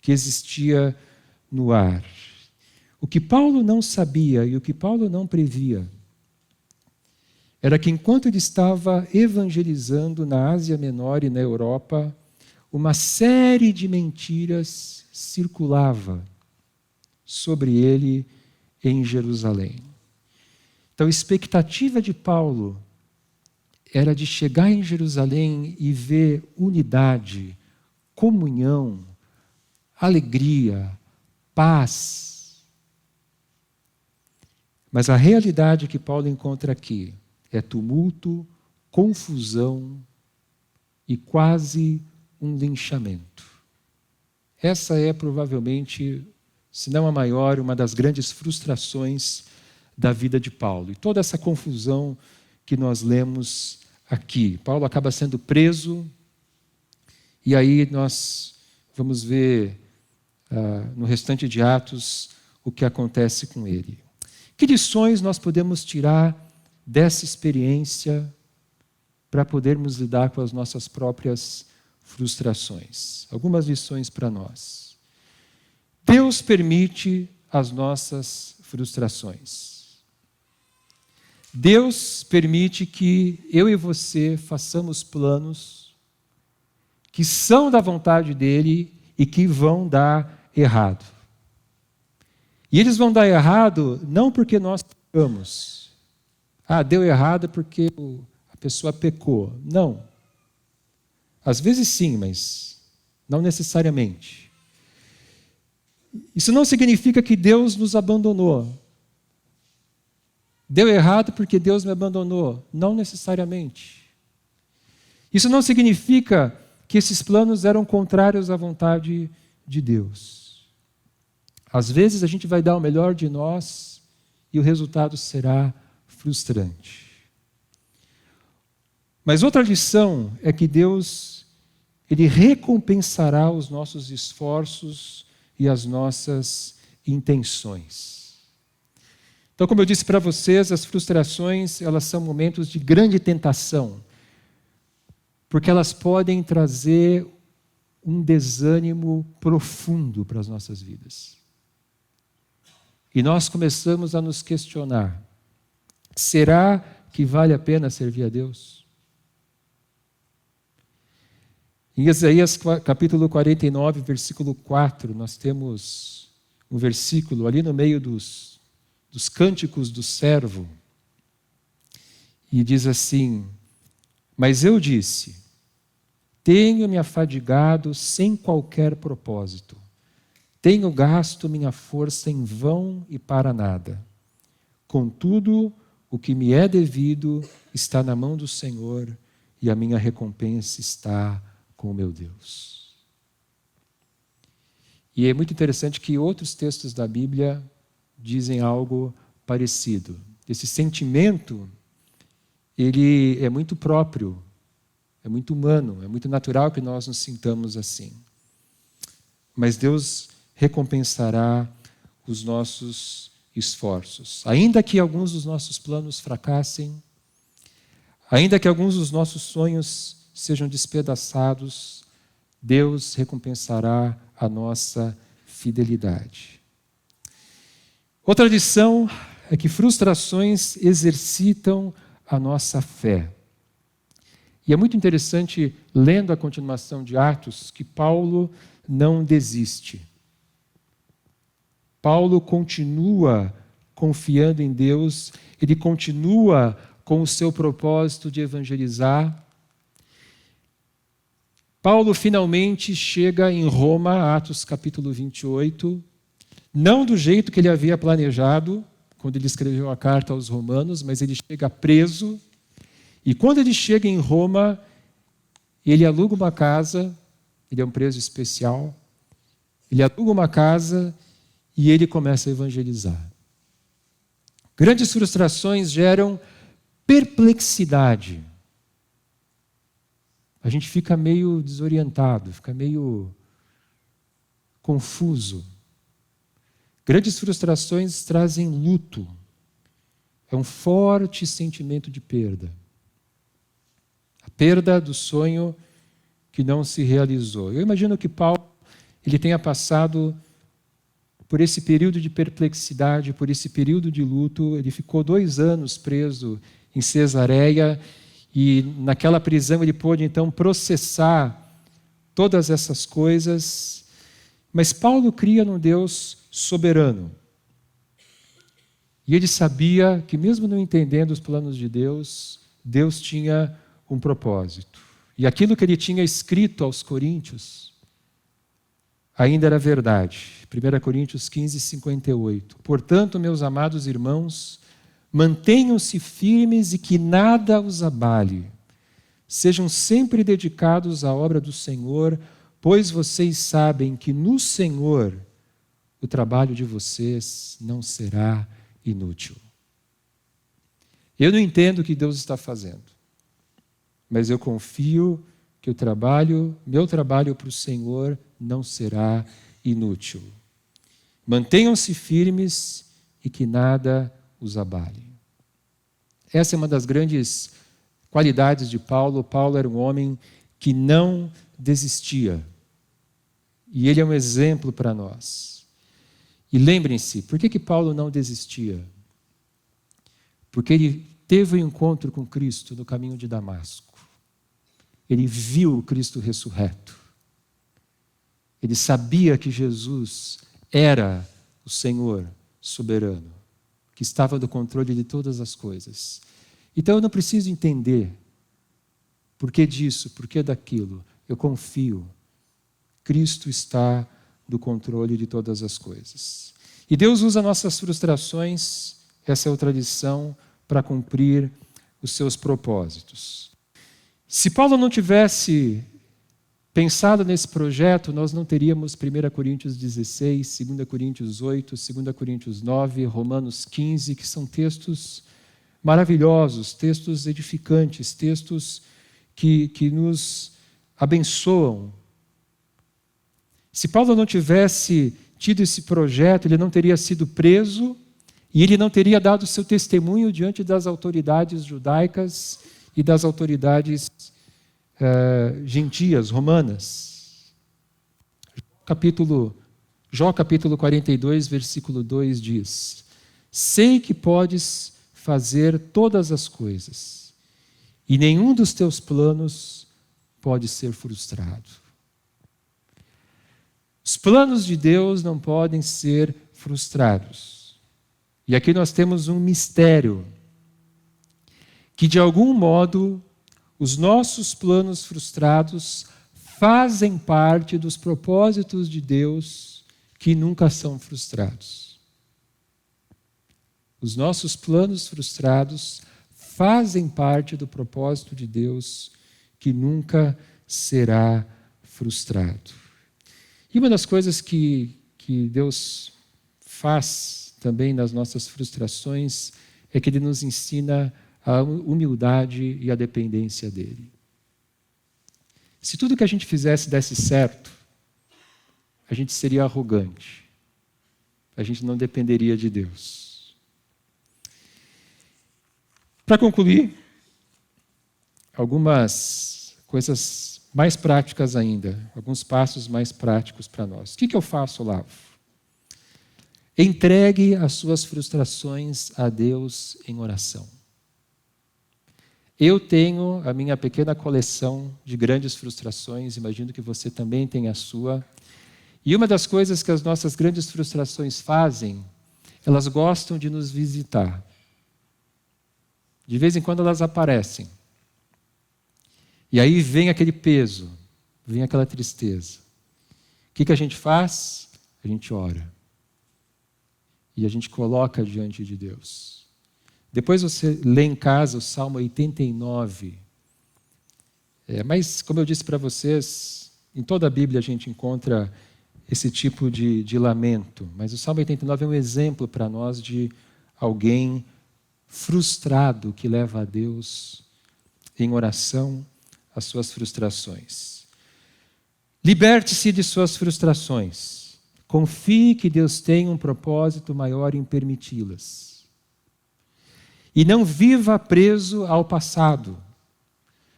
que existia no ar. O que Paulo não sabia e o que Paulo não previa era que enquanto ele estava evangelizando na Ásia Menor e na Europa, uma série de mentiras circulava sobre ele em Jerusalém. Então, a expectativa de Paulo era de chegar em Jerusalém e ver unidade, comunhão, alegria, paz. Mas a realidade que Paulo encontra aqui é tumulto, confusão e quase um linchamento. Essa é provavelmente, se não a maior, uma das grandes frustrações da vida de Paulo. E toda essa confusão que nós lemos aqui. Paulo acaba sendo preso, e aí nós vamos ver no restante de Atos o que acontece com ele. Que lições nós podemos tirar dessa experiência para podermos lidar com as nossas próprias frustrações? Algumas lições para nós. Deus permite as nossas frustrações. Deus permite que eu e você façamos planos que são da vontade dele e que vão dar errado. E eles vão dar errado não porque nós pecamos. Deu errado porque a pessoa pecou. Não. Às vezes sim, mas não necessariamente. Isso não significa que Deus nos abandonou. Deu errado porque Deus me abandonou. Não necessariamente. Isso não significa que esses planos eram contrários à vontade de Deus. Às vezes a gente vai dar o melhor de nós e o resultado será frustrante. Mas outra lição é que Deus, Ele recompensará os nossos esforços e as nossas intenções. Então, como eu disse para vocês, as frustrações, elas são momentos de grande tentação, porque elas podem trazer um desânimo profundo para as nossas vidas. E nós começamos a nos questionar: será que vale a pena servir a Deus? Em Isaías capítulo 49, versículo 4, nós temos um versículo ali no meio dos cânticos do servo, e diz assim: mas eu disse, tenho me afadigado sem qualquer propósito, tenho gasto minha força em vão e para nada. Contudo, o que me é devido está na mão do Senhor, e a minha recompensa está com o meu Deus. E é muito interessante que outros textos da Bíblia dizem algo parecido. Esse sentimento, ele é muito próprio, é muito humano, é muito natural que nós nos sintamos assim. Mas Deus recompensará os nossos esforços. Ainda que alguns dos nossos planos fracassem, ainda que alguns dos nossos sonhos sejam despedaçados, Deus recompensará a nossa fidelidade. Outra lição é que frustrações exercitam a nossa fé. E é muito interessante, lendo a continuação de Atos, que Paulo não desiste. Paulo continua confiando em Deus, ele continua com o seu propósito de evangelizar. Paulo finalmente chega em Roma, Atos capítulo 28, não do jeito que ele havia planejado, quando ele escreveu a carta aos romanos, mas ele chega preso, e quando ele chega em Roma, ele aluga uma casa, ele é um preso especial, ele aluga uma casa e ele começa a evangelizar. Grandes frustrações geram perplexidade. A gente fica meio desorientado, fica meio confuso. Grandes frustrações trazem luto. É um forte sentimento de perda. A perda do sonho que não se realizou. Eu imagino que Paulo ele tenha passado por esse período de perplexidade, por esse período de luto. Ele ficou 2 anos preso em Cesareia, e naquela prisão ele pôde então processar todas essas coisas. Mas Paulo cria num Deus soberano. E ele sabia que, mesmo não entendendo os planos de Deus, Deus tinha um propósito. E aquilo que ele tinha escrito aos Coríntios ainda era verdade. 1 Coríntios 15, 58. Portanto, meus amados irmãos, mantenham-se firmes e que nada os abale. Sejam sempre dedicados à obra do Senhor, pois vocês sabem que no Senhor o trabalho de vocês não será inútil. Eu não entendo o que Deus está fazendo, mas eu confio que meu trabalho para o Senhor não será inútil. Mantenham-se firmes e que nada os abale. Essa é uma das grandes qualidades de Paulo. Paulo era um homem que não desistia. E ele é um exemplo para nós. E lembrem-se, por que Paulo não desistia? Porque ele teve um encontro com Cristo no caminho de Damasco. Ele viu o Cristo ressurreto. Ele sabia que Jesus era o Senhor soberano, que estava no controle de todas as coisas. Então eu não preciso entender por que disso, por que daquilo. Eu confio. Cristo está no controle de todas as coisas. E Deus usa nossas frustrações, essa é outra lição, para cumprir os seus propósitos. Se Paulo não tivesse pensado nesse projeto, nós não teríamos 1 Coríntios 16, 2 Coríntios 8, 2 Coríntios 9, Romanos 15, que são textos maravilhosos, textos edificantes, textos que nos abençoam. Se Paulo não tivesse tido esse projeto, ele não teria sido preso E ele não teria dado seu testemunho diante das autoridades judaicas e das autoridades gentias, romanas. Jó capítulo 42, versículo 2 diz: sei que podes fazer todas as coisas, e nenhum dos teus planos pode ser frustrado. Os planos de Deus não podem ser frustrados. E aqui nós temos um mistério, que de algum modo os nossos planos frustrados fazem parte dos propósitos de Deus que nunca são frustrados. Os nossos planos frustrados fazem parte do propósito de Deus que nunca será frustrado. E uma das coisas que Deus faz também nas nossas frustrações é que Ele nos ensina a humildade e a dependência dEle. Se tudo que a gente fizesse desse certo, a gente seria arrogante. A gente não dependeria de Deus. Para concluir, algumas coisas mais práticas ainda, alguns passos mais práticos para nós. O que eu faço, Olavo? Entregue as suas frustrações a Deus em oração. Eu tenho a minha pequena coleção de grandes frustrações, imagino que você também tem a sua. E uma das coisas que as nossas grandes frustrações fazem, elas gostam de nos visitar. De vez em quando elas aparecem. E aí vem aquele peso, vem aquela tristeza. O que a gente faz? A gente ora. E a gente coloca diante de Deus. Depois você lê em casa o Salmo 89. Mas, como eu disse para vocês, em toda a Bíblia a gente encontra esse tipo de lamento. Mas o Salmo 89 é um exemplo para nós de alguém frustrado que leva a Deus em oração as suas frustrações. Liberte-se de suas frustrações. Confie que Deus tem um propósito maior em permiti-las. E não viva preso ao passado.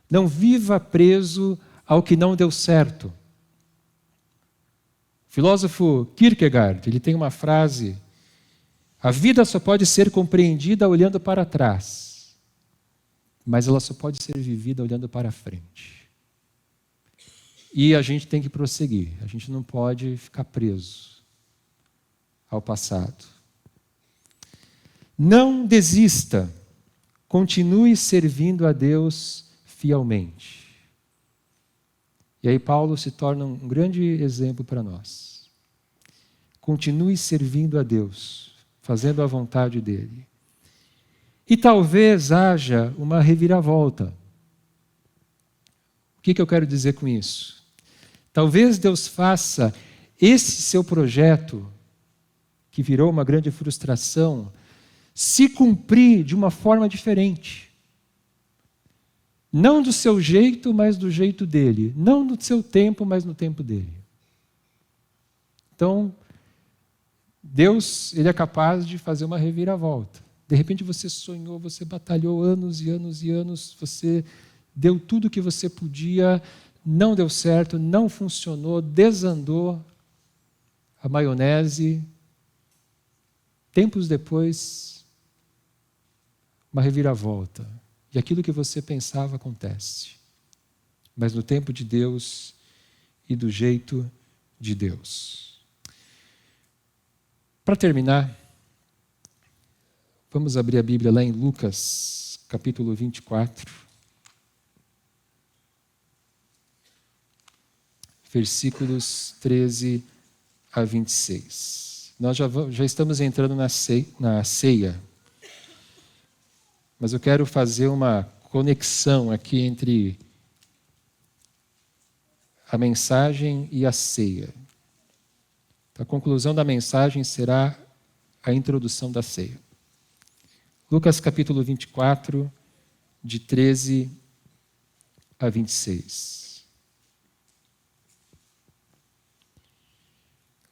Não viva preso ao que não deu certo. O filósofo Kierkegaard, ele tem uma frase: a vida só pode ser compreendida olhando para trás, mas ela só pode ser vivida olhando para frente. E a gente tem que prosseguir, a gente não pode ficar preso ao passado. Não desista, continue servindo a Deus fielmente. E aí Paulo se torna um grande exemplo para nós. Continue servindo a Deus, fazendo a vontade dEle. E talvez haja uma reviravolta. O que eu quero dizer com isso? Talvez Deus faça esse seu projeto, que virou uma grande frustração, se cumprir de uma forma diferente. Não do seu jeito, mas do jeito dele. Não no seu tempo, mas no tempo dele. Então, Deus, ele é capaz de fazer uma reviravolta. De repente você sonhou, você batalhou anos e anos e anos, você deu tudo o que você podia, não deu certo, não funcionou, desandou a maionese. Tempos depois, uma reviravolta. E aquilo que você pensava acontece. Mas no tempo de Deus e do jeito de Deus. Para terminar, vamos abrir a Bíblia lá em Lucas, capítulo 24. Versículos 13 a 26. Nós já estamos entrando na ceia. Mas eu quero fazer uma conexão aqui entre a mensagem e a ceia. A conclusão da mensagem será a introdução da ceia. Lucas capítulo 24, de 13 a 26.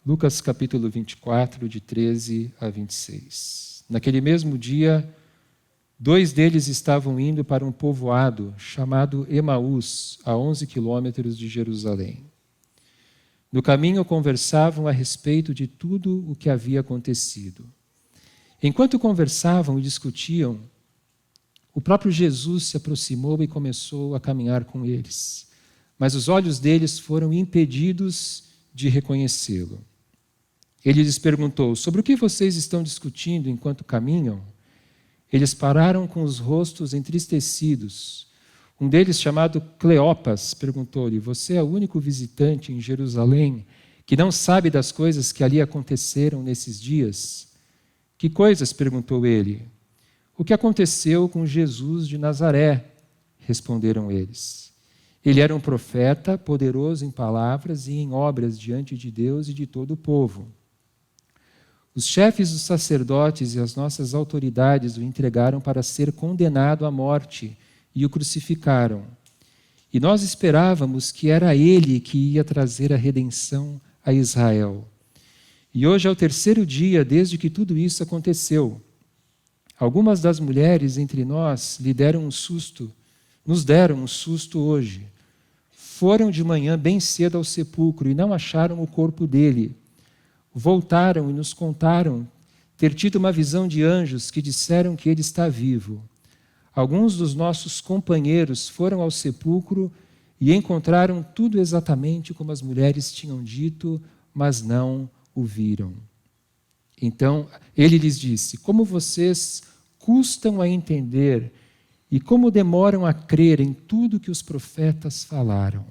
Lucas capítulo 24, de 13 a 26. Naquele mesmo dia, 2 deles estavam indo para um povoado chamado Emaús, a 11 quilômetros de Jerusalém. No caminho conversavam a respeito de tudo o que havia acontecido. Enquanto conversavam e discutiam, o próprio Jesus se aproximou e começou a caminhar com eles. Mas os olhos deles foram impedidos de reconhecê-lo. Ele lhes perguntou: sobre o que vocês estão discutindo enquanto caminham? Eles pararam com os rostos entristecidos. Um deles, chamado Cleopas, perguntou-lhe: você é o único visitante em Jerusalém que não sabe das coisas que ali aconteceram nesses dias? Que coisas? Perguntou ele. O que aconteceu com Jesus de Nazaré? Responderam eles. Ele era um profeta, poderoso em palavras e em obras diante de Deus e de todo o povo. Os chefes dos sacerdotes e as nossas autoridades o entregaram para ser condenado à morte e o crucificaram. E nós esperávamos que era ele que ia trazer a redenção a Israel. E hoje é o 3º dia desde que tudo isso aconteceu. Algumas das mulheres entre nós nos deram um susto hoje. Foram de manhã bem cedo ao sepulcro e não acharam o corpo dele. Voltaram e nos contaram ter tido uma visão de anjos que disseram que ele está vivo. Alguns dos nossos companheiros foram ao sepulcro e encontraram tudo exatamente como as mulheres tinham dito, mas não o viram. Então ele lhes disse: como vocês custam a entender e como demoram a crer em tudo que os profetas falaram.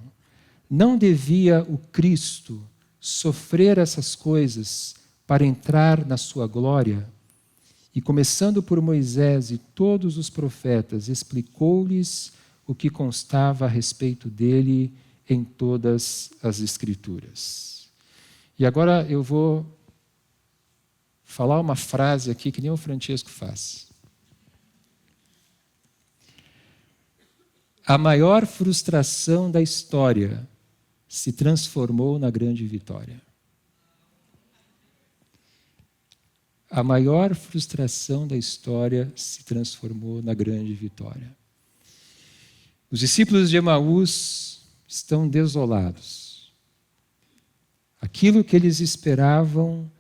Não devia o Cristo sofrer essas coisas para entrar na sua glória? E começando por Moisés e todos os profetas, explicou-lhes o que constava a respeito dele em todas as Escrituras. E agora eu vou falar uma frase aqui que nem o Francesco faz. A maior frustração da história se transformou na grande vitória. A maior frustração da história se transformou na grande vitória. Os discípulos de Emaús estão desolados. Aquilo que eles esperavam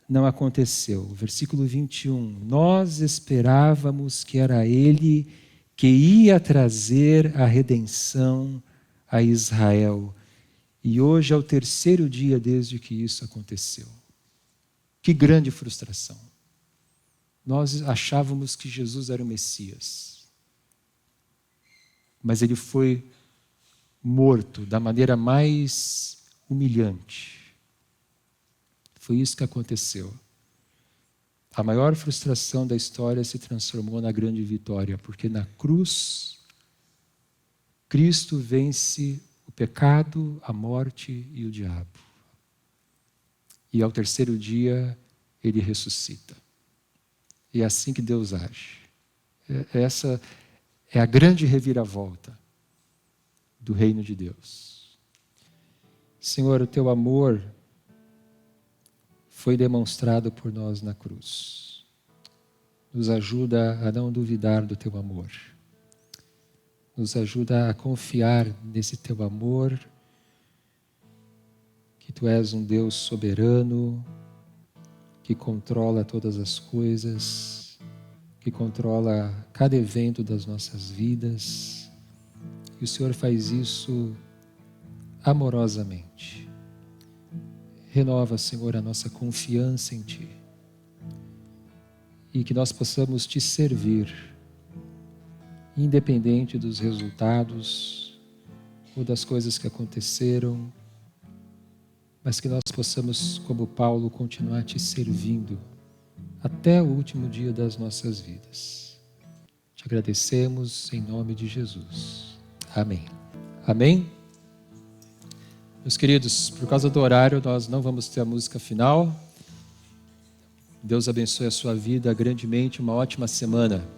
não aconteceu. Versículo 21. Nós esperávamos que era ele que ia trazer a redenção a Israel. E hoje é o 3º dia desde que isso aconteceu. Que grande frustração. Nós achávamos que Jesus era o Messias. Mas ele foi morto da maneira mais humilhante. Foi isso que aconteceu. A maior frustração da história se transformou na grande vitória, porque na cruz, Cristo vence o pecado, a morte e o diabo. E ao 3º dia, ele ressuscita. E é assim que Deus age. Essa é a grande reviravolta do reino de Deus. Senhor, o teu amor foi demonstrado por nós na cruz. Nos ajuda a não duvidar do teu amor. Nos ajuda a confiar nesse teu amor, que tu és um Deus soberano, que controla todas as coisas, que controla cada evento das nossas vidas. E o Senhor faz isso amorosamente. Renova, Senhor, a nossa confiança em Ti. E que nós possamos Te servir, independente dos resultados ou das coisas que aconteceram, mas que nós possamos, como Paulo, continuar Te servindo até o último dia das nossas vidas. Te agradecemos em nome de Jesus. Amém. Amém? Meus queridos, por causa do horário, nós não vamos ter a música final. Deus abençoe a sua vida grandemente, uma ótima semana.